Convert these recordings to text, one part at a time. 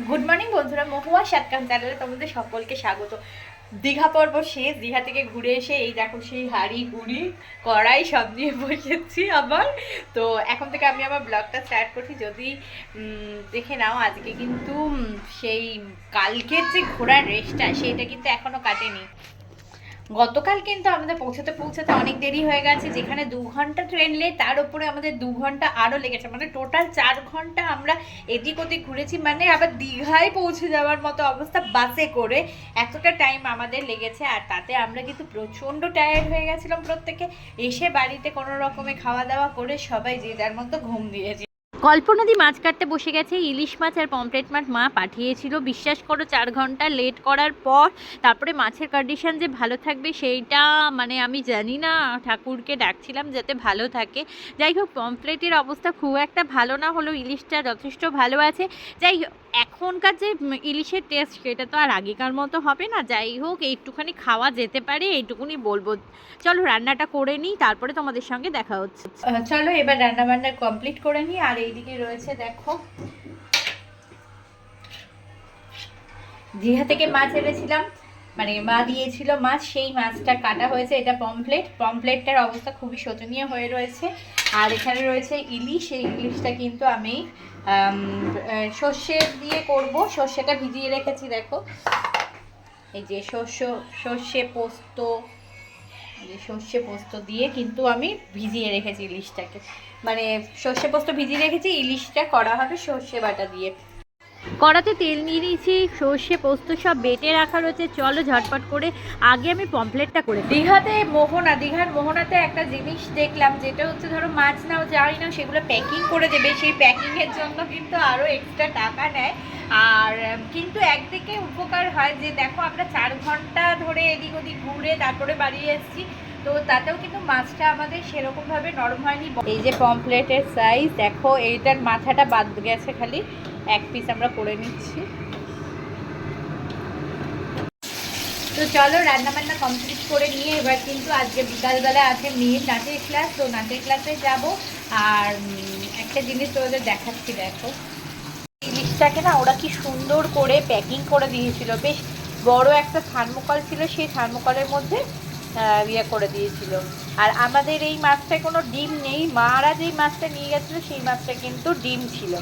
Good morning বন্ধুরা, মহুয়া সাতকান চ্যানেলে তোমাদের সকলকে স্বাগত। দীঘা পর্ব শেষ। দীঘা থেকে ঘুরে এসে এই দেখো সেই হাঁড়ি কুড়ি কড়াই সব নিয়ে বসেছি আবার। তো এখন থেকে আমি আমার ব্লগটা স্টার্ট করছি। যদি দেখে নাও, আজকে কিন্তু সেই কালকের যে ঘোরার রেসটা সেটা কিন্তু এখনও কাটেনি। গতকাল কিন্তু আমাদের পৌঁছাতে পৌঁছাতে অনেক দেরি হয়ে গেছে, যেখানে 2 ঘন্টা ট্রেন লেট, তার উপরে আমাদের 2 ঘন্টা আরও লেগেছে, মানে টোটাল 4 ঘন্টা আমরা এদিক ওদিক ঘুরেছি। মানে আবার দীঘায় পৌঁছে যাওয়ার মতো অবস্থা বাসে করে, এতটা টাইম আমাদের লেগেছে। আর তাতে আমরা কিন্তু প্রচণ্ড টায়ার্ড হয়ে গেছিলাম প্রত্যেকে। এসে বাড়িতে কোনো রকমে খাওয়া দাওয়া করে সবাই যে যার মতো ঘুম দিয়েছি। কল্পনাদি মাছ কাটতে বসে গেছে। ইলিশ মাছ আর পমফ্রেট মাছ মা পাঠিয়েছিল, বিশ্বাস করো 4 ঘন্টা লেট করার পর তারপরে মাছের কন্ডিশন যে ভালো থাকবে সেইটা মানে আমি জানি না, ঠাকুরকে ডাকছিলাম যাতে ভালো থাকে। যাই হোক, পমফ্রেটের অবস্থা খুব একটা ভালো না হলেও ইলিশটা যথেষ্ট ভালো আছে। যাই হোক, এখনকার যে ইলিশের টেস্ট সেটা তো আর আগেকার মতো হবে না। যাই হোক, এইটুখানি খাওয়া যেতে পারে, এইটুকুনি বলবো। চলো রান্নাটা করে নিই, তারপরে তোমাদের সঙ্গে দেখা হচ্ছে। চলো এবার রান্না বান্না কমপ্লিট করে নিই। আর এইদিকে রয়েছে দেখো, দীঘা থেকে মাছ এনেছিলাম, মানে মা দিয়েছিল মাছ, সেই মাছটা কাটা হয়েছে। এটা পমফ্লেটটার অবস্থা খুবই শোচনীয় হয়ে রয়েছে। আর এখানে রয়েছে ইলিশ। এই ইলিশটা কিন্তু আমি সর্ষে দিয়ে করব। সর্ষেটা ভিজিয়ে রেখেছি দেখো, এই যে সর্ষে পোস্ত, সর্ষে পোস্ত দিয়ে কিন্তু আমি ভিজিয়ে রেখেছি ইলিশটাকে। মানে সর্ষে পোস্ত ভিজিয়ে রেখেছি, ইলিশটা করা হবে সর্ষে বাটা দিয়ে। কড়াতে তেল নিয়ে নিয়েছি, সর্ষে পোস্ত সব বেটে রাখা রয়েছে। চলো ঝটপট করে আগে আমি পমফ্লেটটা করে। দীঘার মোহনাতে একটা জিনিস দেখলাম, যেটা হচ্ছে ধরো মাছ নাও যাই না সেগুলো প্যাকিং করে দেবে। সেই প্যাকিংয়ের জন্য কিন্তু আরও এক্সট্রা টাকা নেয়। আর কিন্তু একদিকে উপকার হয় যে দেখো, আমরা 4 ঘন্টা ধরে এদিক ওদিক ঘুরে তারপরে বাড়ি এসেছি, তো তাতেও কিন্তু মাছটা আমাদের সেরকমভাবে নরম হয়নি। এই যে পমফ্লেটের সাইজ দেখো, এইটার মাথাটা বাদ গেছে, খালি এক পিস আমরা করে নিচ্ছি। তো চলো রান্না বান্না কমপ্লিট করে নিয়ে এবার কিন্তু আজকে বিকালবেলা আছে মেয়ের নাচের ক্লাস, তো নাচের ক্লাসে যাব। আর একটা জিনিস ওদের দেখাচ্ছি দেখো, ইলিশটাকে না ওরা কি সুন্দর করে প্যাকিং করে দিয়েছিল। বেশ বড় একটা থার্মোকল ছিল, সেই থার্মোকলের মধ্যে ইয়ে করে দিয়েছিল। আর আমাদের এই মাছটায় কোনো ডিম নেই, মারা যেই মাছটা নিয়ে গেছিলো সেই মাছটা কিন্তু ডিম ছিল।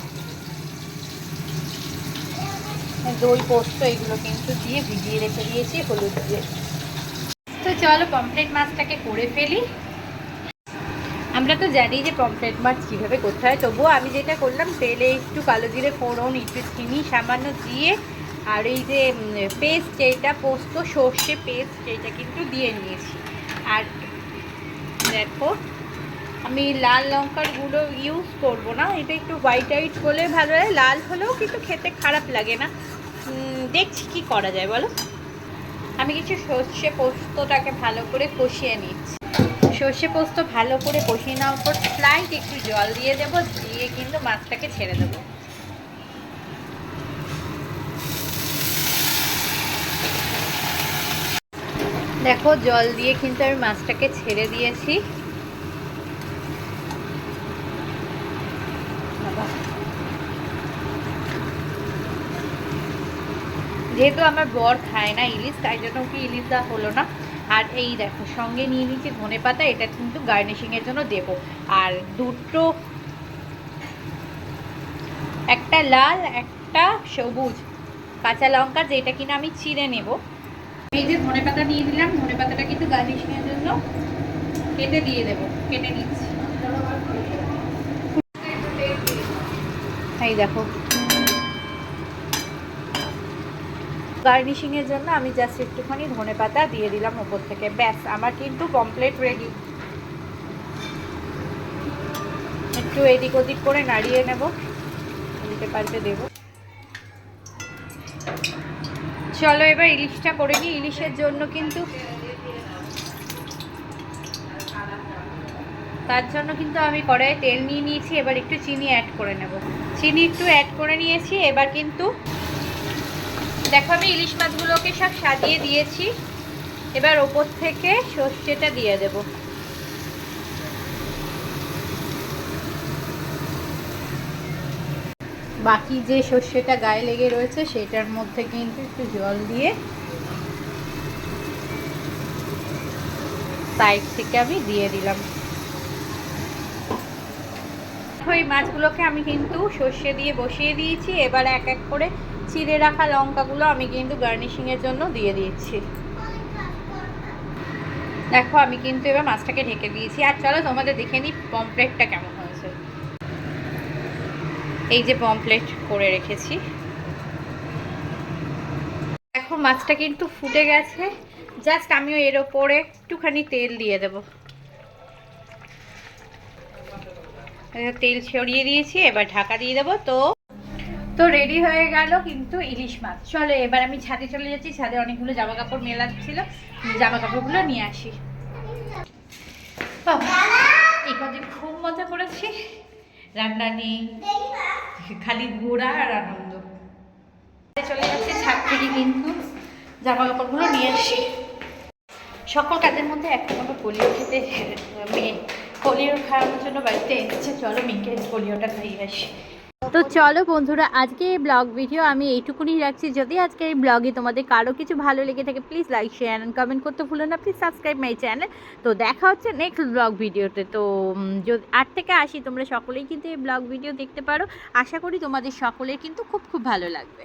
দই পোস্ত এগুলো কিন্তু দিয়ে ভিজিয়ে রেখে দিয়েছি হলুদ দিয়ে। তো চলো পমফ্রেট মাছটাকে করে ফেলি। আমরা তো জানি যে পমফ্রেট মাছ কীভাবে করতে হয়, তবুও আমি যেটা করলাম, তেলে একটু কালো জিরে ফোড়ন, একটু চিনি সামান্য দিয়ে, আর এই যে পেস্ট, এইটা পোস্ত সর্ষে পেস্ট, এইটা কিন্তু দিয়ে নিয়েছি। আর দেখো, আমি লাল লঙ্কার গুঁড়ো ইউজ করব না, এটা একটু হোয়াইট হলে ভালো হয়। লাল হলেও কিন্তু খেতে খারাপ লাগে না। দেখছি কি করা যায় বলো। আমি কিছু সর্ষে পোস্তটাকে ভালো করে কষিয়ে নিচ্ছি। সর্ষে পোস্ত ভালো করে কষিয়ে নেওয়ার পর স্লাইট একটু জল দিয়ে দেবো, দিয়ে কিন্তু মাছটাকে ছেড়ে দেবো। দেখো জল দিয়ে কিন্তু আমি মাছটাকে ছেড়ে দিয়েছি। যেহেতু আমার বর খায় না ইলিশ, তাই জন্য কি ইলিশ দেওয়া হলো না। আর এই দেখো সঙ্গে নিয়ে নিচ্ছি ধনে পাতা, এটা কিন্তু গার্নিশিংয়ের জন্য দেবো। আর দুটো, একটা লাল একটা সবুজ কাঁচা লঙ্কা, যেটা কিনা আমি চিড়ে নেব। এই যে ধনে পাতা নিয়ে দিলাম, ধনে পাতাটা কিন্তু গার্নিশিংয়ের জন্য কেটে দিয়ে দেবো, কেটে নিচ্ছি। এই দেখো, গার্নিশিংয়ের জন্য আমি জাস্ট একটুখানি ধনে পাতা দিয়ে দিলাম ওপর থেকে, ব্যাস আমার কিন্তু কমপ্লিট রেডি। একটু এদিক ওদিক করে নাড়িয়ে নেব, দিতে পারতে দেবো। চলো এবার ইলিশটা করে নিই। ইলিশের জন্য কিন্তু তার জন্য কিন্তু আমি কড়াইয়ে তেল নিয়ে নিয়েছি, এবার একটু চিনি অ্যাড করে নেব। চিনি একটু অ্যাড করে নিয়েছি। এবার কিন্তু দেখো আমি ইলিশ মাছগুলোকে সব সাজিয়ে দিয়েছি, এবার ওপর থেকে সর্ষেটা দিয়ে দেব। বাকি যে সর্ষেটা গায়ে লেগে রয়েছে সেটার মধ্যে কিন্তু একটু জল দিয়ে সাইড থেকে আমি দিয়ে দিলাম। এই মাছগুলোকে আমি কিন্তু সর্ষে দিয়ে বসিয়ে দিয়েছি। এবার এক এক করে চিড়ে রাখা লঙ্কাগুলো আমি কিন্তু গার্নিশিংয়ের জন্য দিয়ে দিয়েছি। দেখো আমি কিন্তু এবার মাছটাকে ঢেকে দিয়েছি। আর চলো তোমাদের দেখে নিই পমফ্রেটটা কেমন হয়েছে। এই যে পমফ্রেট করে রেখেছি, দেখো মাছটা কিন্তু ফুটে গেছে। জাস্ট আমিও এর ওপরে একটুখানি তেল দিয়ে দেবো। তেল ছড়িয়ে দিয়েছি, এবার ঢাকা দিয়ে দেবো। তো রেডি হয়ে গেল কিন্তু ইলিশ মাছ। চলো এবার আমি ছাদে চলে যাচ্ছি। ছাদে অনেকগুলো জামা কাপড় মেলা ছিল, জামা কাপড়গুলো নিয়ে আসি। এই কদিন খুব মজা করেছি, রান্না নেই, খালি ঘোরা আর আনন্দ। চলে যাচ্ছে ছাদ থেকে কিন্তু জামা কাপড়গুলো নিয়ে আসি। সকল কাজের মধ্যে একটা কোনো পোলিও খেতে মেয়ে পোলিও খাওয়ানোর জন্য বাড়িতে এসেছে। চলো মেয়েকে পোলিওটা খাইয়ে আসি। তো চলো বন্ধুরা, আজকে এই ব্লগ ভিডিও আমি এইটুকুনি রাখছি। যদি আজকে এই ব্লগে তোমাদের কারো কিছু ভালো লেগে থাকে please like share and comment করতে ভুলো না। Please subscribe my channel. তো দেখা হচ্ছে নেক্সট ব্লগ ভিডিওতে। তো যদি 8 থেকে 80 তোমরা সকলেই কিন্তু এই ব্লগ ভিডিও দেখতে পারো। আশা করি তোমাদের সকলের কিন্তু খুব খুব ভালো লাগবে।